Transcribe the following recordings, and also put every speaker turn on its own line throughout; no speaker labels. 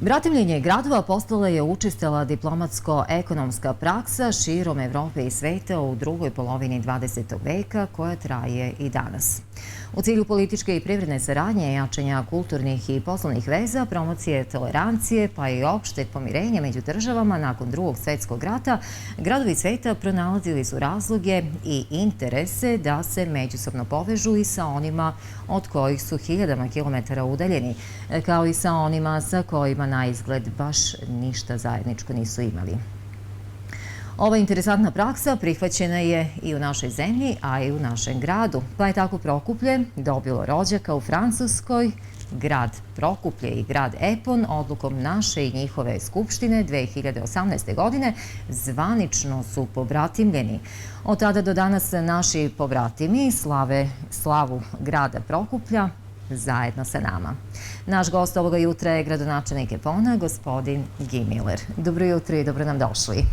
Bratimljenje gradova postala je učestala diplomatsko-ekonomska praksa širom Evrope i sveta u drugoj polovini 20. veka koja traje i danas. U cilju političke i privredne saradnje, jačanja kulturnih i poslovnih veza, promocije tolerancije pa i opšteg pomirenja među državama nakon Drugog svjetskog rata, gradovi sveta pronalazili su razloge i interese da se međusobno povežu i sa onima od kojih su hiljadama kilometara udaljeni, kao i sa onima sa kojima na izgled baš ništa zajedničko nisu imali. Ova interesantna praksa prihvaćena je i u našoj zemlji, a i u našem gradu, pa je tako Prokuplje dobilo rođaka u Francuskoj. Grad Prokuplje i grad Epon odlukom naše i njihove skupštine 2018. godine zvanično su pobratimljeni. Od tada do danas naši pobratimi slave slavu grada Prokuplja zajedno sa nama. Naš gost ovoga jutra je gradonačelnik Epona, gospodin Guy Miller. Dobro jutro i dobro nam došli.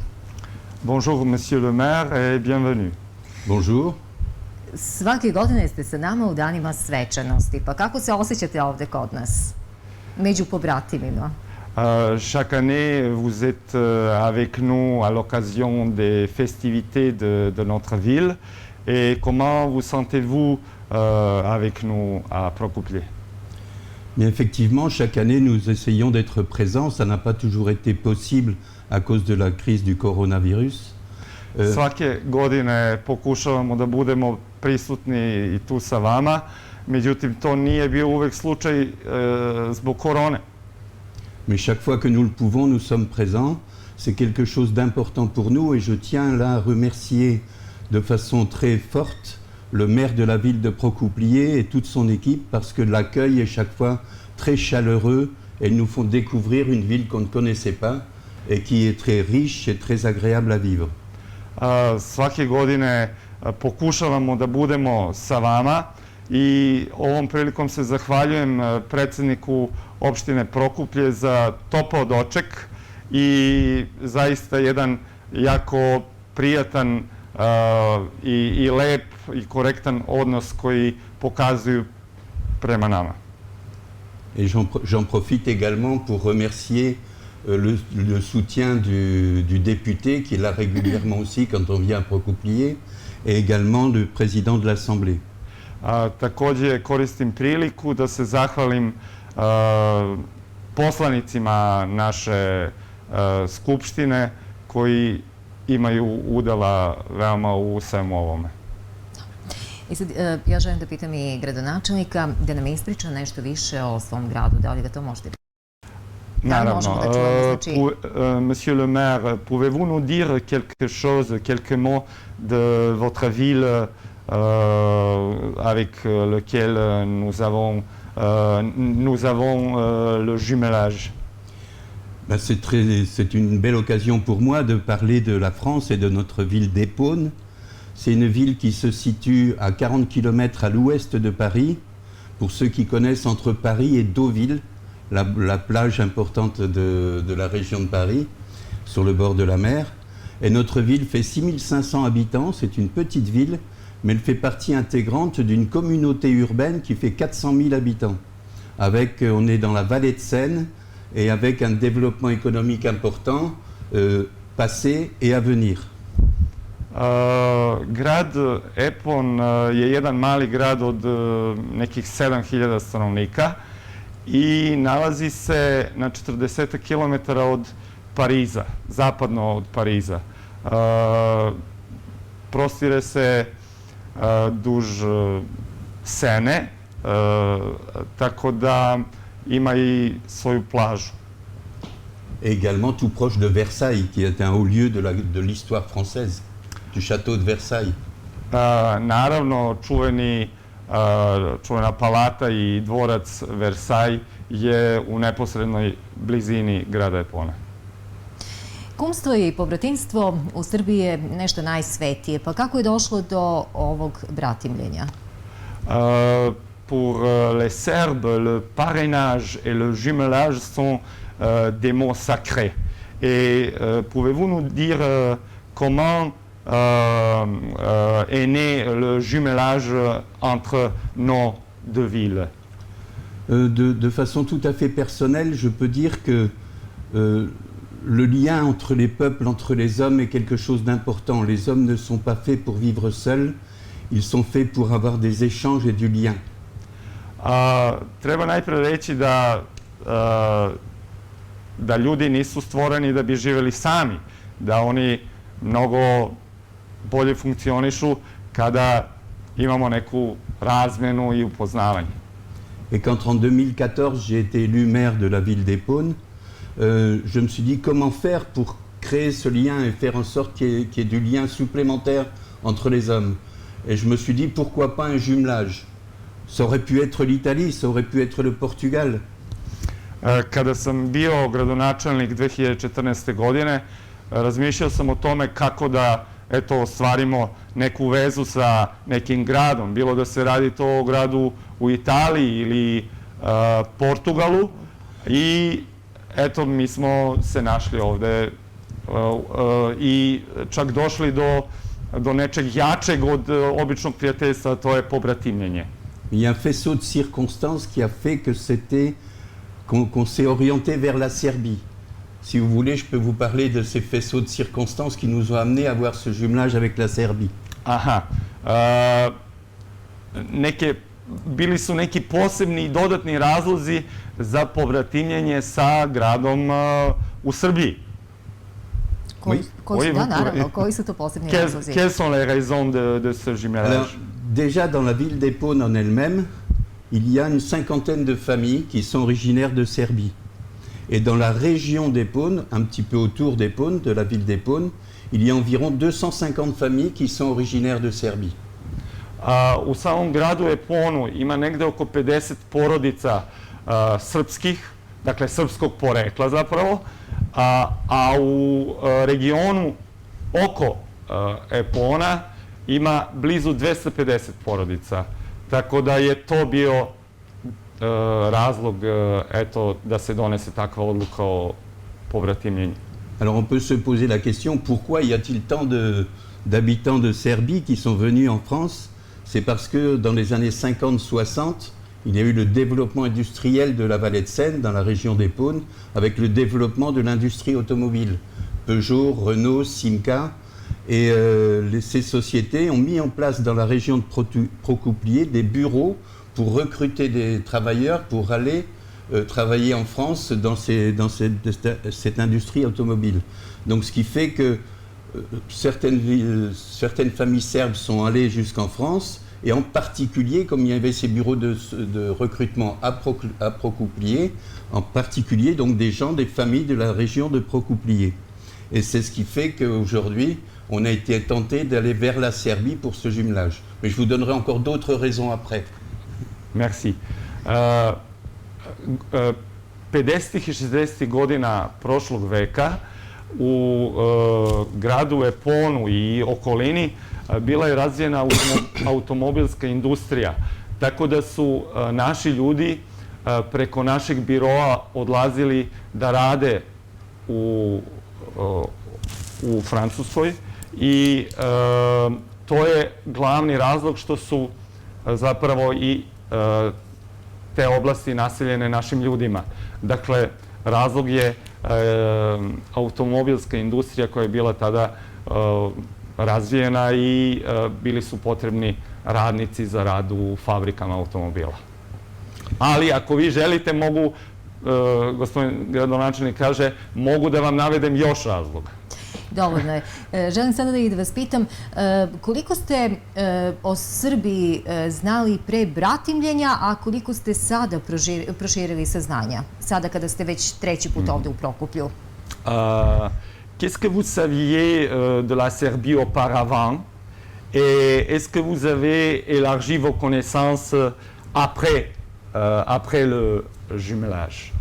Bonjour, monsieur le maire, et bienvenue.
Bonjour.
Svake godine ste sa nama u danima svečanosti, pa kako se osjećate ovde kod nas, među pobratimima?
Chaque année, vous êtes avec nous à l'occasion des festivités de notre ville. Et comment vous sentez-vous avec nous à Prokuplje?
Mais effectivement, chaque année, nous essayons d'être présents. Ça n'a pas toujours été possible à cause de la crise du coronavirus.
Svake godine pokušavamo da budemo prisutni i tu sa vama, međutim to nije bio uvek slučaj zbog korone.
Mais chaque fois que nous le pouvons, nous sommes présents. C'est quelque chose d'important pour nous et je tiens là à remercier de façon très forte le maire de la ville de Prokuplje et toute son équipe parce que l'accueil est chaque fois très chaleureux et ils nous font découvrir une ville qu'on ne connaissait pas et qui est très riche et très agréable à vivre.
Svake godine pokušavamo da budemo sa vama i ovom prilikom se zahvaljujem predsjedniku opštine Prokuplje za topao doček i zaista jedan jako prijatan i lep i korektan odnos koji pokazuju prema nama.
Et j'en profite également pour remercier le soutien du député qui est là régulièrement aussi quand on vient à Prokuplje et également le président de l'Assemblée.
Također koristim priliku da se zahvalim poslanicima naše skupštine koji imaju udela veoma u svemu ovome.
I sad, ja želim da pitam i gradonačelnika da nam ispriča nešto više o svom gradu. Da li ga to možete?
Naravno. Monsieur le maire, pouvez-vous nous dire quelque chose, quelques mots de votre ville avec lequel nous avons le jumelage?
C'est une belle occasion pour moi de parler de la France et de notre ville d'Epon. C'est une ville qui se situe à 40 km à l'ouest de Paris. Pour ceux qui connaissent, entre Paris et Deauville, la plage importante de la région de Paris, sur le bord de la mer. Et notre ville fait 6500 habitants, c'est une petite ville, mais elle fait partie intégrante d'une communauté urbaine qui fait 400 000 habitants. On est dans la vallée de Seine et avec un développement économique important, passé et à venir.
Grad Epon je jedan mali grad od nekih 7000 stanovnika i nalazi se na 40 km od Pariza, zapadno od Pariza. Prostire se duž Sene, tako da ima i svoju plažu.
Et également tout proche de Versailles, qui est un haut lieu de l'histoire française, du château de Versailles.
Naravno, čuvena palata i dvorac Versailles je u neposrednoj blizini grada Epona.
Kumstvo i pobratinstvo u Srbiji je nešto najsvetije, pa kako je došlo do ovog bratimljenja?
Pour les Serbes, le parrainage et le jumelage sont des mots sacrés. Et pouvez-vous nous dire comment est né le jumelage entre nos deux villes?
De façon tout à fait personnelle, je peux dire que le lien entre les peuples, entre les hommes est quelque chose d'important. Les hommes ne sont pas faits pour vivre seuls, ils sont faits pour avoir des échanges et du lien.
Treba najpre reći da ljudi nisu stvoreni da bi živjeli sami, da oni mnogo bolje funkcionišu kada imamo neku razmenu i upoznavanje.
Et quand en 2014 j'ai été élu maire de la ville d'Épône, je me suis dit comment faire pour créer ce lien et faire en sorte qu'il y ait du lien supplémentaire entre les hommes. Et je me suis dit pourquoi pas un jumelage. Ça aurait pu être l'Italie, ça aurait pu être le Portugal.
Kada sam bio gradonačelnik 2014. godine, razmišljao sam o tome kako da ostvarimo neku vezu sa nekim gradom, bilo da se radi to o gradu u Italiji ili Portugalu, i eto mi smo se našli ovde i čak došli do nečeg jačeg od običnog prijateljstva, to je pobratimljenje.
Il y a un faisceau de circonstances qui a fait que qu'on s'est orienté vers la Serbie. Si vous voulez, je peux vous parler de ces faisceaux de circonstances qui nous ont amenés à voir ce jumelage avec la Serbie.
Aha. Bili su neki posebni i dodatni razlozi za povratimljenje sa gradom u Srbiji.
Koji su to posebni razlozi?
Quelles sont les raisons de ce jumelage?
Alors, déjà dans la ville d'Épône en elle-même, il y a une cinquantaine de familles qui sont originaires de Serbie. Et dans la région d'Épône, un petit peu autour d'Épône, de la ville d'Épône, il y a environ 250 familles qui sont originaires de Serbie.
U samom gradu Eponu ima negde oko 50 porodica srpskih, dakle srpskog porekla zapravo, a u regionu oko Epona ima blizu 250 porodica. Tako da je to bio razlog da se donese takva odluka o povratimljenju.
Alors on peut se poser la question, pourquoi y a-t-il tant d'habitants de Serbie qui sont venus en France? C'est parce que dans les années 50-60, il y a eu le développement industriel de la vallée de Seine, dans la région d'Épône, avec le développement de l'industrie automobile. Peugeot, Renault, Simca. Et ces sociétés ont mis en place dans la région de Procouplier des bureaux pour recruter des travailleurs pour aller travailler en France dans cette industrie automobile. Donc ce qui fait que certaines familles serbes sont allées jusqu'en France, et en particulier, comme il y avait ces bureaux de recrutement à Procouplier, en particulier donc des gens, des familles de la région de Procouplier. Et c'est ce qui fait qu'aujourd'hui, on a été tenté d'aller vers la Serbie pour ce jumelage. Mais je vous donnerai encore d'autres raisons après.
Merci. 50. i 60. godina prošlog veka u gradu Eponu i okolini bila je razvijena automobilska industrija. Tako da su naši ljudi preko našeg biroa odlazili da rade u Francuskoj, i to je glavni razlog što su zapravo i te oblasti naseljene našim ljudima. Dakle, razlog je automobilska industrija koja je bila tada razvijena i bili su potrebni radnici za rad u fabrikama automobila. Ali ako vi želite, mogu, gospodin gradonačelnik kaže, mogu da vam navedem još razloga.
Dovoljno je. Želim sada da vas pitam, koliko ste o Srbiji znali pre bratimljenja, a koliko ste sada proširili saznanja, sada kada ste već treći put ovde u Prokuplju?
Qu'est-ce que vous saviez de la Serbie auparavant, et est-ce que vous avez élargi vos connaissances après le jumelage?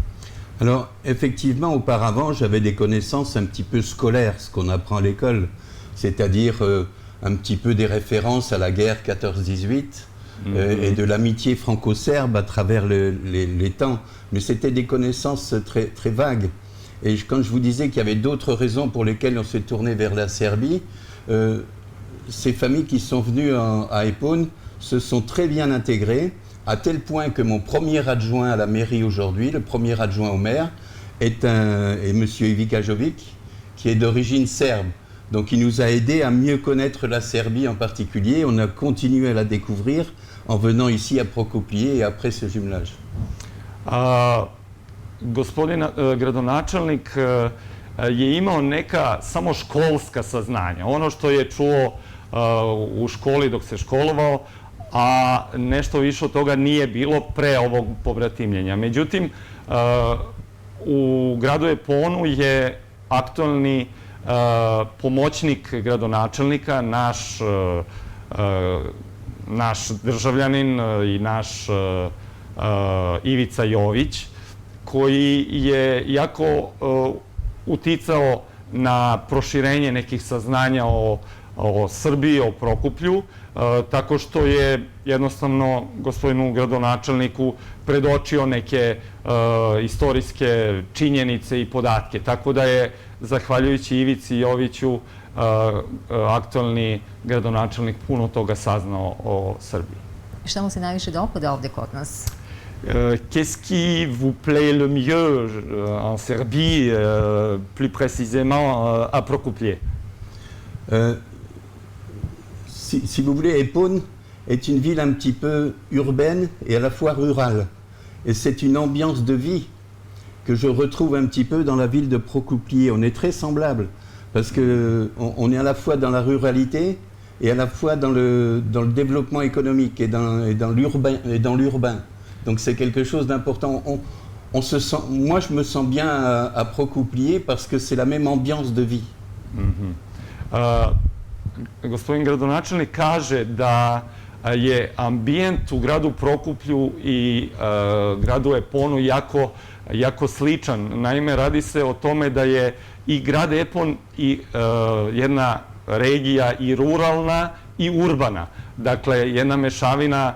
Alors, effectivement, auparavant, j'avais des connaissances un petit peu scolaires, ce qu'on apprend à l'école, c'est-à-dire un petit peu des références à la guerre 14-18 et de l'amitié franco-serbe à travers les temps. Mais c'était des connaissances très, très vagues. Et quand je vous disais qu'il y avait d'autres raisons pour lesquelles on s'est tourné vers la Serbie, ces familles qui sont venues à Épône se sont très bien intégrées, à tel point que mon premier adjoint à la mairie aujourd'hui, le premier adjoint au maire, est M. Ivica Jovic, qui est d'origine serbe. Donc il nous a aidés à mieux connaître la Serbie en particulier. On a continué à la découvrir en venant ici à Prokoplje et après ce jumelage.
Gospodin gradonačelnik je imao neka samo školska saznanja, ono što je čuo u školi dok se školovao, a nešto više od toga nije bilo pre ovog pobratimljenja. Međutim, u gradu Eponu je aktualni pomoćnik gradonačelnika, naš državljanin i naš Ivica Jović, koji je jako uticao na proširenje nekih saznanja o Srbiji, o Prokuplju, tako što je jednostavno gospodinu gradonačelniku predočio neke istorijske činjenice i podatke. Tako da je, zahvaljujući Ivici Joviću, aktualni gradonačelnik puno toga saznao o Srbiji.
Šta mu se najviše dopada ovde kod nas?
Qu'est-ce qui vous plaît le mieux en Serbie, plus précisément à Prokuplje?
Si vous voulez, Epon est une ville un petit peu urbaine et à la fois rurale. Et c'est une ambiance de vie que je retrouve un petit peu dans la ville de Prokuplje. On est très semblables parce qu'on est à la fois dans la ruralité et à la fois dans le développement économique et dans l'urbain. Donc c'est quelque chose d'important. Moi, je me sens bien à Prokuplje parce que c'est la même ambiance de vie.
Gospodin gradonačelnik kaže da je ambijent u gradu Prokuplju i gradu Eponu jako sličan. Naime, radi se o tome da je i grad Epon i jedna regija i ruralna i urbana. Dakle, jedna mešavina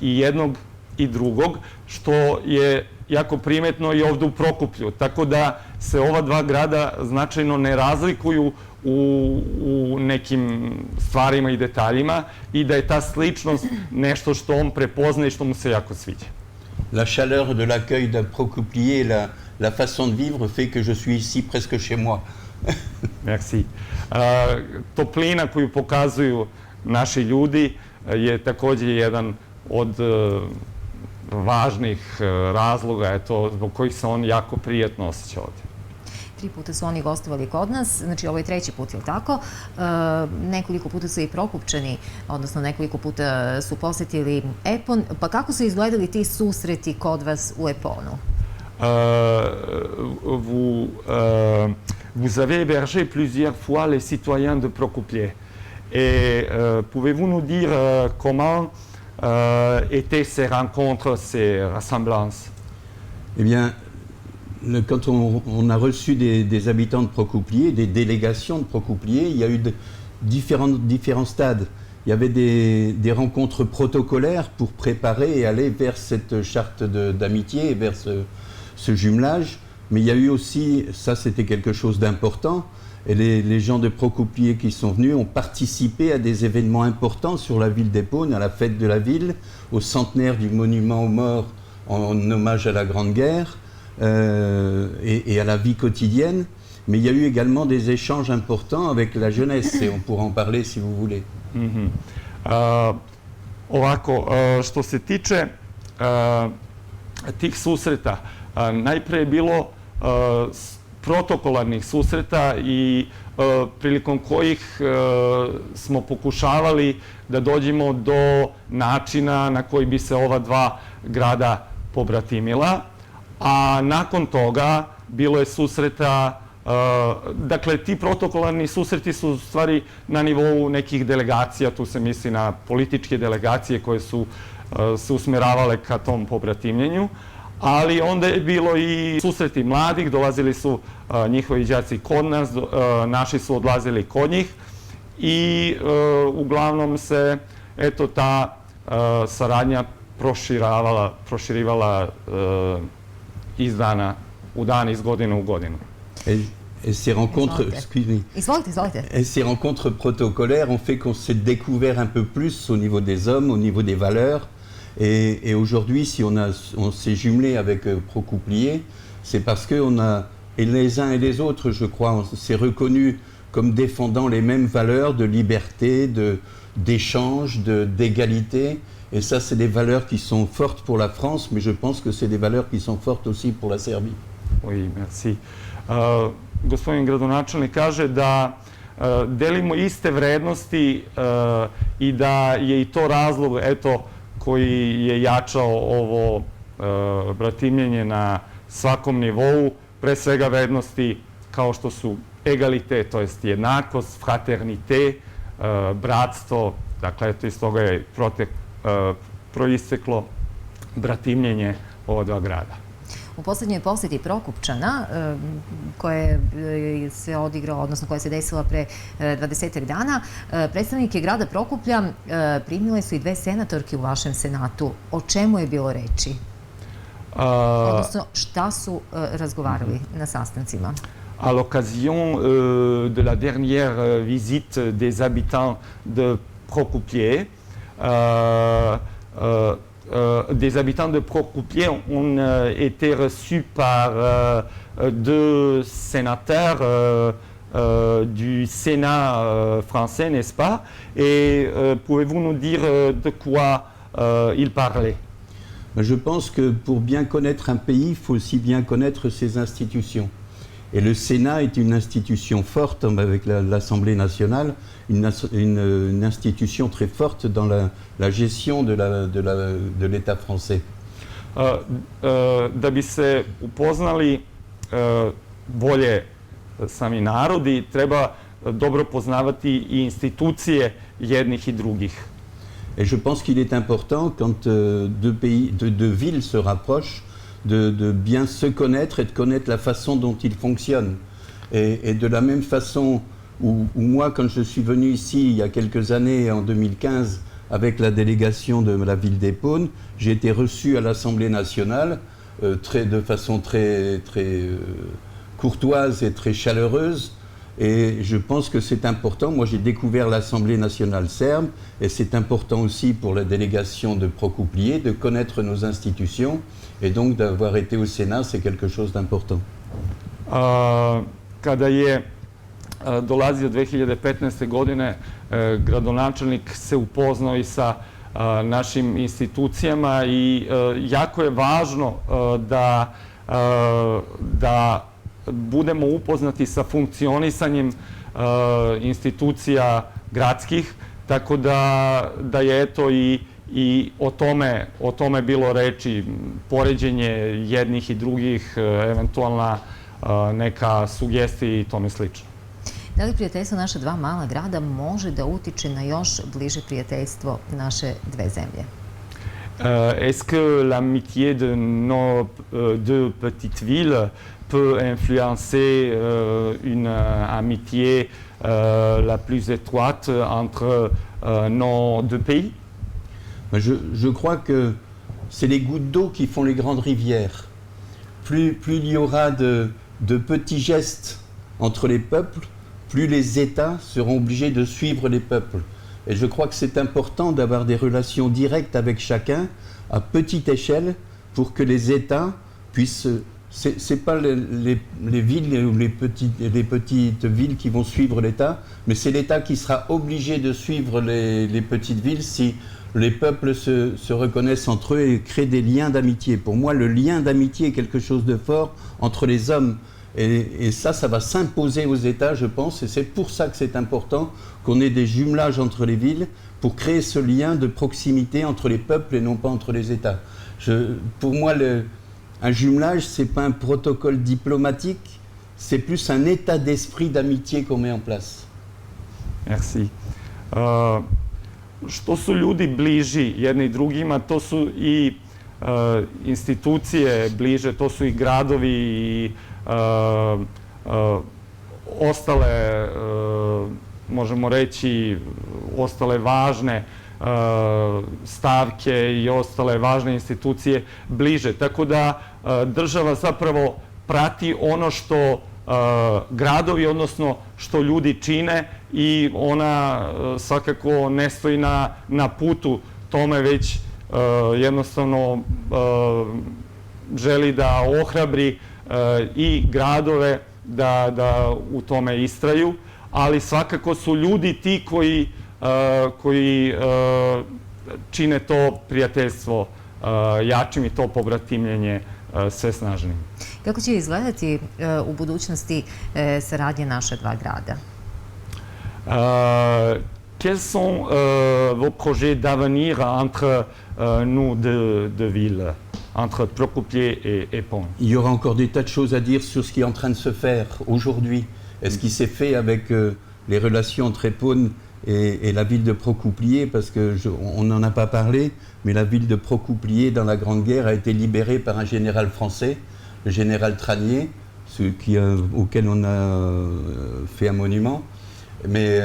i jednog i drugog, što je jako primetno i ovde u Prokuplju. Tako da se ova dva grada značajno ne razlikuju u nekim stvarima i detaljima i da je ta sličnost nešto što on prepozna i što mu se jako sviđa.
La chaleur de l'accueil de Prokuplje, la façon de vivre fait que je suis ici presque chez moi.
Merci. Toplina koju pokazuju naši ljudi je takođe jedan od važnih razloga zbog kojih se on jako prijatno osjeća ovdje.
3 puta su oni gostovali kod nas, znači ovo je 3. put, je li tako? Nekoliko puta su i Prokupčani, odnosno nekoliko puta su posetili Epon. Pa kako su izgledali ti susreti kod vas u Eponu?
Vous avez hébergé plusieurs fois les citoyens de Prokuplje. Et pouvez-vous nous dire comment étaient ces rencontres, ces ressemblances?
Eh bien, quand on a reçu des habitants de Prokuplje, des délégations de Prokuplje, il y a eu différents stades. Il y avait des rencontres protocolaires pour préparer et aller vers cette charte d'amitié, vers ce jumelage. Mais il y a eu aussi, ça c'était quelque chose d'important, et les gens de Prokuplje qui sont venus ont participé à des événements importants sur la ville d'Epon, à la fête de la ville, au centenaire du monument aux morts en hommage à la Grande Guerre. Et à la vie quotidienne, mais il y a eu également des échanges importants avec la jeunesse et on pourra en parler si vous voulez.
Ovako, što se tiče tih susreta, najpre je bilo protokolarnih susreta i prilikom kojih smo pokušavali da dođemo do načina na koji bi se ova dva grada pobratimila. A nakon toga bilo je susreta, dakle ti protokolarni susreti su u stvari na nivou nekih delegacija, tu se misli na političke delegacije koje su se usmeravale ka tom pobratimljenju, ali onda je bilo i susreti mladih, dolazili su njihovi đaci kod nas, naši su odlazili kod njih i uglavnom se eto ta saradnja proširivala iz dana u dan, iz godine u godinu.
Et ces rencontres, ces rencontres protocolaires ont fait qu'on s'est découvert un peu plus au niveau des hommes, au niveau des valeurs. Et aujourd'hui, si on s'est jumelé avec Prokuplje, c'est parce qu'on a, et les uns et les autres, je crois, on s'est reconnus comme défendant les mêmes valeurs de liberté, d'échange, d'égalité. Et ça, c'est des valeurs qui sont fortes pour la France, mais je pense que c'est des valeurs qui sont fortes aussi pour la Serbie.
Oui, merci. Gospodin gradonačelnik kaže da delimo iste vrednosti i da je i to razlog koji je jačao ovo bratimljenje na svakom nivou, pre svega vrednosti kao što su egalite, to jest jednakost, fraternite, bratstvo, dakle iz toga je proisteklo bratimljenje ova dva grada.
U posljednjoj posjeti Prokupčana, koja se odigrala, odnosno koja se desila pre 20 dana, predstavnike grada Prokuplja primile su i 2 senatorke u vašem senatu. O čemu je bilo reči? Odnosno, šta su razgovarali na sastancima?
À l'occasion de la dernière visite des habitants de Procopier, des habitants de Procopier ont été reçus par 2 sénateurs du Sénat français, n'est-ce pas? Et pouvez-vous nous dire de quoi ils parlaient?
Je pense que pour bien connaître un pays, il faut aussi bien connaître ses institutions. Et le Sénat est une institution forte avec l'Assemblée nationale, une institution très forte dans la gestion de l'État français.
Da bi se upoznali bolje sami narodi, treba dobro poznavati i institucije jednih i drugih.
Et je pense qu'il est important, quand deux villes se rapprochent, de bien se connaître et de connaître la façon dont ils fonctionnent. Et de la même façon où moi, quand je suis venu ici il y a quelques années, en 2015, avec la délégation de la ville d'Épône, j'ai été reçu à l'Assemblée nationale de façon très courtoise et très chaleureuse. Et je pense que c'est important. Moi, j'ai découvert l'Assemblée nationale serbe et c'est important aussi pour la délégation de Prokuplje de connaître nos institutions et donc d'avoir été au Sénat, c'est quelque chose d'important.
Kada je dolazio 2015. godine, gradonačelnik se upoznao i sa našim institucijama i jako je važno da budemo upoznati sa funkcionisanjem institucija gradskih, tako da je eto i o tome bilo reči, poređenje jednih i drugih, eventualna neka sugestija i tome slično.
Da li prijateljstvo naša 2 mala grada može da utiče na još bliže prijateljstvo naše 2 zemlje?
Est-ce que l'amitié de nos 2 petites villes peut influencer une amitié la plus étroite entre nos 2 pays?
Je crois que c'est les gouttes d'eau qui font les grandes rivières. Plus il y aura de petits gestes entre les peuples, plus les États seront obligés de suivre les peuples. Et je crois que c'est important d'avoir des relations directes avec chacun, à petite échelle, pour que les États puissent... C'est pas les villes ou les petites villes qui vont suivre l'État, mais c'est l'État qui sera obligé de suivre les petites villes si les peuples se reconnaissent entre eux et créent des liens d'amitié. Pour moi, le lien d'amitié est quelque chose de fort entre les hommes. Et ça va s'imposer aux États, je pense, et c'est pour ça que c'est important qu'on ait des jumelages entre les villes pour créer ce lien de proximité entre les peuples et non pas entre les États. Pour moi, un jumelage, ce n'est pas un protocole diplomatique, c'est plus un état d'esprit d'amitié qu'on met en place.
Merci. Što su ljudi bliži jedni drugima, to su i institucije bliže, to su i gradovi i ostale, možemo reći, ostale važne stavke i ostale važne institucije bliže. Tako da država zapravo prati ono što gradovi, odnosno što ljudi čine i ona svakako ne stoji na putu tome, već jednostavno želi da ohrabri i gradove da u tome istraju, ali svakako su ljudi ti koji čine to prijateljstvo jačim i to pobratimljenje sve snažnim.
Kako će izgledati u budućnosti saradnje naše dva grada?
Quels sont vos projets d'avenir entre nous deux villes, entre Procopier et Épon?
Il y aura encore des tas de choses à dire sur ce qui est en train de se faire aujourd'hui et ce qui s'est fait avec les relations entre Épon et la ville de Procouplier, parce qu'on n'en a pas parlé, mais la ville de Procouplier, dans la Grande Guerre, a été libérée par un général français, le général Tranier, auquel on a fait un monument. Mais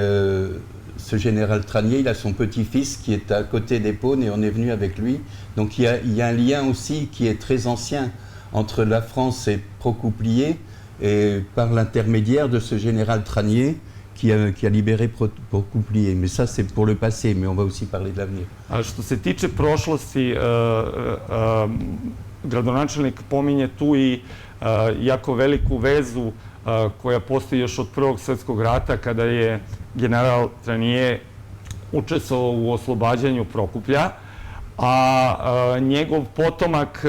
ce général Tranier, il a son petit-fils qui est à côté d'Épon et on est venu avec lui. Donc il y a un lien aussi qui est très ancien entre la France et Procouplier, et par l'intermédiaire de ce général Tranier, qui a libéré Procouplier. Mais ça, c'est pour le passé, mais on va aussi parler de l'avenir.
Što se tiče prošlosti, gradonačelnik pominje tu i jako veliku vezu koja postoji još od Prvog svjetskog rata, kada je general Tranier učestvovao u oslobađanju Prokuplja, a njegov potomak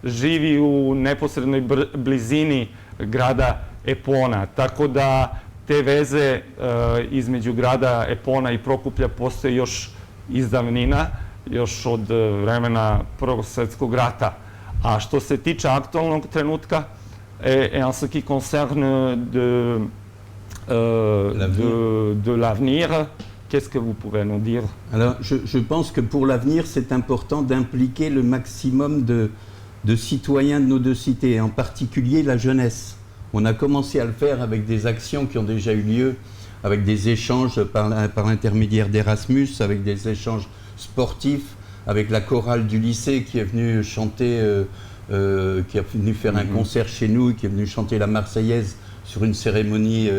živi u neposrednoj blizini grada Epona. Tako da te veze između grada Epona i Prokuplja postoje još iz davnina, još od vremena Prvog svjetskog rata. A što se tiče aktualnog trenutka, et en ce qui concerne de l'avenir, qu'est-ce que vous pouvez nous dire?
Alors, je pense que pour l'avenir, c'est important d'impliquer le maximum de citoyens de nos deux cités, en particulier la jeunesse. On a commencé à le faire avec des actions qui ont déjà eu lieu, avec des échanges par l'intermédiaire d'Erasmus, avec des échanges sportifs, avec la chorale du lycée qui est venue chanter, qui est venue faire un concert chez nous, qui est venue chanter la Marseillaise sur une cérémonie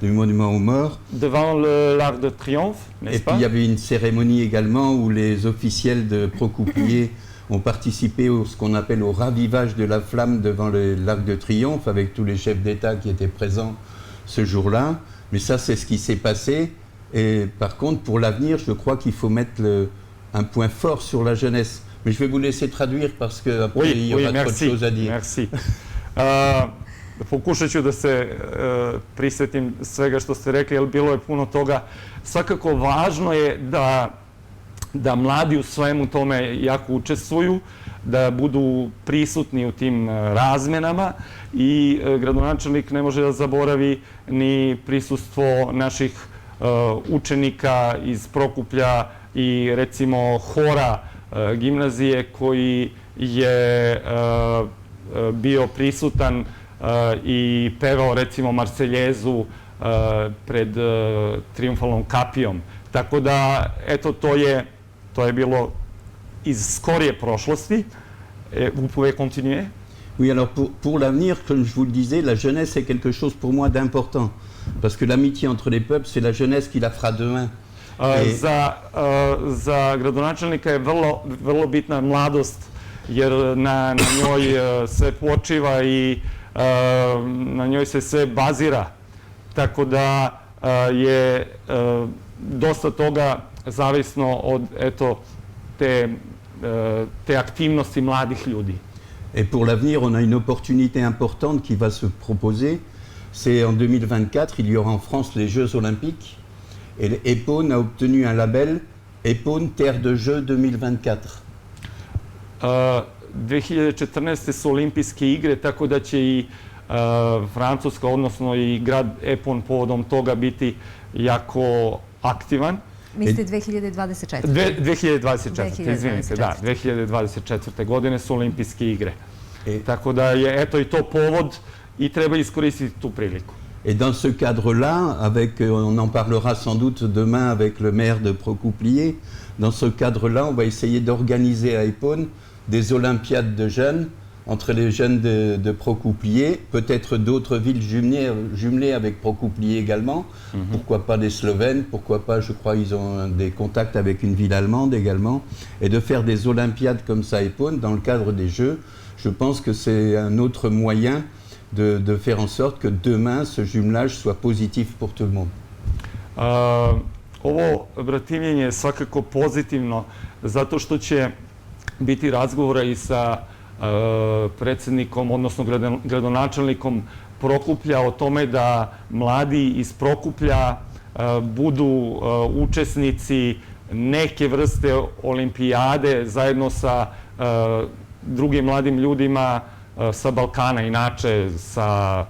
du monument aux morts.
Devant l'Arc de Triomphe, n'est-ce pas?
Et puis il y avait une cérémonie également où les officiels de Procouplier ont participé à ce qu'on appelle au ravivage de la flamme devant l'Arc de Triomphe, avec tous les chefs d'État qui étaient présents ce jour-là. Mais ça, c'est ce qui s'est passé. Et par contre, pour l'avenir, je crois qu'il faut mettre un point fort sur la jeunesse. Mais je vais vous laisser traduire parce qu'après, il y aura trop de choses à dire.
Merci. Pokušat ću da se prisjetim svega što ste rekli, jer bilo je puno toga. Svakako važno je da mladi u svemu tome jako učestvuju, da budu prisutni u tim razmenama i gradonačelnik ne može da zaboravi ni prisustvo naših učenika iz Prokuplja i recimo hora gimnazije koji je bio prisutan i pevao recimo Marseljezu pred Triumfalnom kapijom. Tako da, eto, to je bilo iz skorije prošlosti. Vous pouvez continuer?
Oui, alors pour l'avenir, comme je vous le disais, la jeunesse est quelque chose pour moi d'important. Parce que l'amitié entre les peuples, c'est la jeunesse qui la fera demain.
Za gradonačelnika je vrlo bitna mladost, jer na njoj sve počiva i na njoj se sve bazira. Tako da je dosta toga zavisno od te aktivnosti mladih ljudi.
Et pour l'avenir, on a une opportunité importante qui va se proposer. C'est en 2024, il y aura en France les Jeux Olympiques. Et Épon a obtenu un label Épon Terre de Jeux 2024.
2014. su olimpijske igre, tako da će i Francuska, odnosno i grad Épon povodom toga biti jako aktivan.
Mislite 2024?
2024, izvinite, da, 2024. godine su olimpijske igre. Tako da je eto i to povod i treba iskoristiti tu priliku.
Et dans ce cadre-là, on en parlera sans doute demain avec le maire de Procouplier, dans ce cadre-là, on va essayer d'organiser à Épon des Olympiades de jeunes entre les jeunes de Procouplier, peut-être d'autres villes jumelées avec Procouplier également. Pourquoi pas des Slovènes, pourquoi pas, je crois, ils ont des contacts avec une ville allemande également. Et de faire des Olympiades comme ça à Épône, dans le cadre des Jeux, je pense que c'est un autre moyen de faire en sorte que demain, ce jumelage soit positif pour tout le monde.
Ovo bratimljenje je svakako pozitivno zato što će biti razgovora i sa predsjednikom, odnosno gradonačelnikom Prokuplja o tome da mladi iz Prokuplja budu učesnici neke vrste olimpijade zajedno sa drugim mladim ljudima sa Balkana, inače sa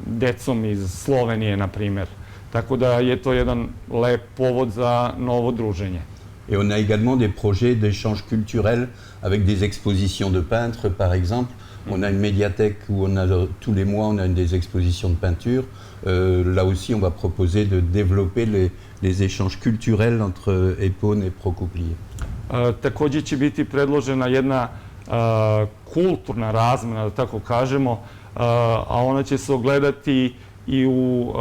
decom iz Slovenije, na primjer. Tako da je to jedan lep povod za novo druženje.
Et on a également des projets d'échange culturel avec des expositions de peintres, par exemple. On a une médiathèque où tous les mois on a des expositions de peinture. Là aussi, on va proposer de développer les échanges culturels entre Épône et Procouplier.
Takođe će biti predložena jedna kulturna razmena, da tako kažemo, a ona će se ogledati i u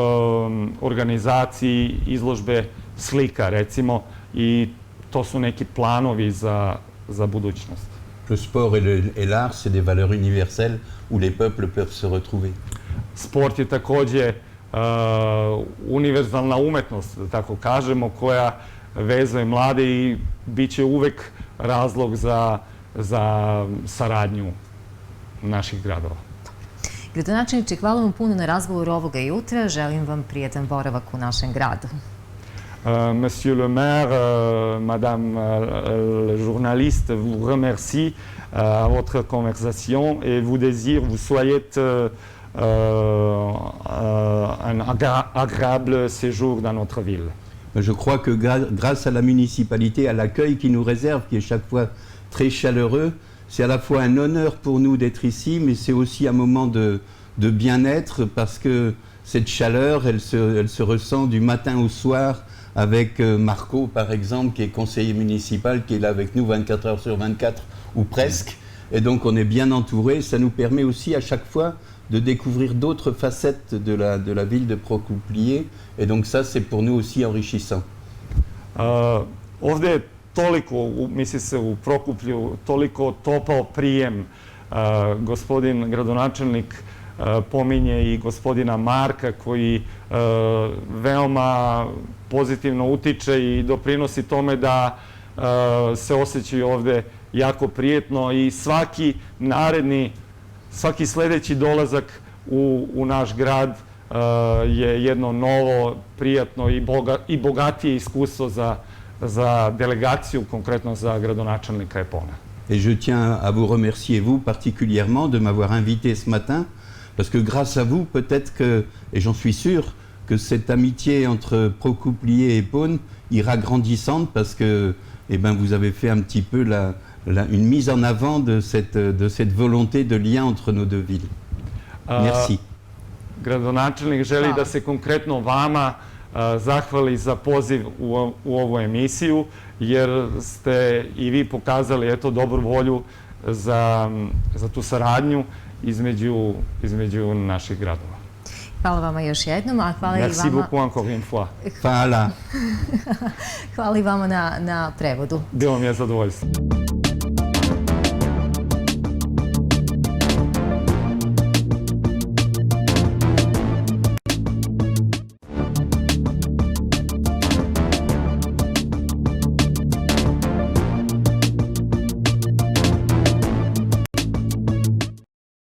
organizaciji izložbe slika, recimo, i to su neki planovi za budućnost.
Le sport et l'art, c'est des valeurs universelles où les peuples peuvent se retrouver.
Sport je takođe univerzalna umetnost, da tako kažemo, koja vezuje mlade i bit će uvek razlog za saradnju naših gradova.
Gradonačelniče, hvala vam puno na razgovoru ovoga jutra. Želim vam prijetan boravak u našem gradu.
Monsieur le maire, madame le journaliste, vous remercie à votre conversation et vous désire, vous souhaite un agréable séjour dans notre ville.
Je crois que grâce à la municipalité, à l'accueil qui nous réserve, qui est chaque fois très chaleureux, c'est à la fois un honneur pour nous d'être ici, mais c'est aussi un moment de bien-être parce que cette chaleur, elle se ressent du matin au soir avec Marco, par exemple, qui est conseiller municipal, qui est là avec nous 24 heures sur 24 ou presque. Et donc on est bien entouré. Ça nous permet aussi à chaque fois de découvrir d'autres facettes de la ville de Procouplier. Et donc ça, c'est pour nous aussi enrichissant.
Ovde je toliko, misli se u Prokuplju, toliko topao prijem. Gospodin gradonačelnik pominje i gospodina Marka koji veoma pozitivno utiče i doprinosi tome da se osjećaju ovde jako prijetno i svaki sledeći dolazak u naš grad je jedno novo, prijatno i bogatije iskustvo za delegaciju, konkretno za gradonačelnika Épône.
Et je tiens à vous remercier, vous particulièrement, de m'avoir invité ce matin, parce que grâce à vous, peut-être que, et j'en suis sûr, que cette amitié entre Procouplier et Épône ira grandissante, parce que vous avez fait un petit peu une mise en avant de cette volonté de lien entre nos deux villes. Merci.
Gradonačelnik želi da se konkretno vama zahvali za poziv u ovu emisiju, jer ste i vi pokazali dobru volju za tu saradnju između naših gradova.
Hvala vama još jednom, a hvala i vama...
Merci beaucoup encore une fois.
Hvala.
Hvala i vama na prevodu.
Bilo mi je zadovoljstvo.